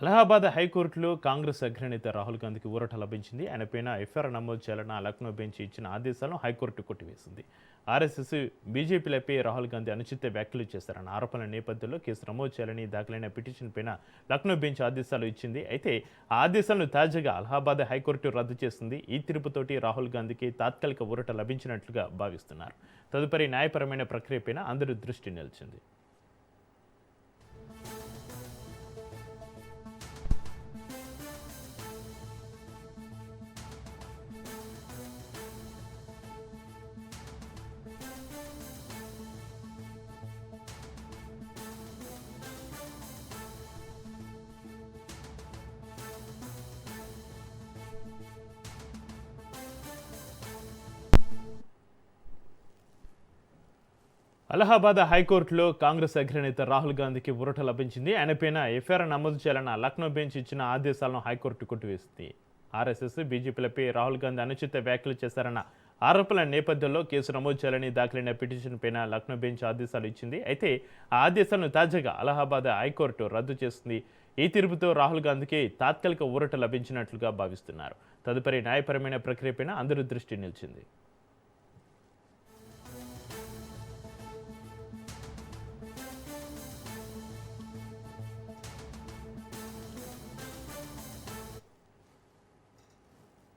అలహాబాద్ హైకోర్టులో కాంగ్రెస్ అగ్రనేత రాహుల్ గాంధీకి ఊరట లభించింది. ఆయనపైన ఎఫ్ఐఆర్ నమోదు చేయాలన్న లక్నో బెంచ్ ఇచ్చిన ఆదేశాలను హైకోర్టు కొట్టివేసింది. ఆర్ఎస్ఎస్, బీజేపీలపై రాహుల్ గాంధీ అనుచిత వ్యాఖ్యలు చేశారన్న ఆరోపణల నేపథ్యంలో కేసు నమోదు చేయాలని దాఖలైన పిటిషన్ పైన లక్నో బెంచ్ ఆదేశాలు ఇచ్చింది. అయితే ఆ ఆదేశాలను తాజాగా అలహాబాద్ హైకోర్టు రద్దు చేసింది. ఈ తీర్పుతోటి రాహుల్ గాంధీకి తాత్కాలిక ఊరట లభించినట్లుగా భావిస్తున్నారు. తదుపరి న్యాయపరమైన ప్రక్రియపైన అందరి దృష్టి నిలిచింది. అలహాబాద్ హైకోర్టులో కాంగ్రెస్ అగ్రనేత రాహుల్ గాంధీకి ఊరట లభించింది. ఆయనపైన ఎఫ్ఐఆర్ నమోదు చేయాలన్న లక్నో బెంచ్ ఇచ్చిన ఆదేశాలను హైకోర్టు కొట్టివేసింది. ఆర్ఎస్ఎస్, బీజేపీలపై రాహుల్ గాంధీ అనుచిత వ్యాఖ్యలు చేశారన్న ఆరోపణల నేపథ్యంలో కేసు నమోదు చేయాలని దాఖలైన పిటిషన్ పైన లక్నో బెంచ్ ఆదేశాలు ఇచ్చింది. అయితే ఆ ఆదేశాలను తాజాగా అలహాబాద్ హైకోర్టు రద్దు చేసింది. ఈ తీర్పుతో రాహుల్ గాంధీకి తాత్కాలిక ఊరట లభించినట్లుగా భావిస్తున్నారు. తదుపరి న్యాయపరమైన ప్రక్రియపైన అందరి దృష్టి నిలిచింది.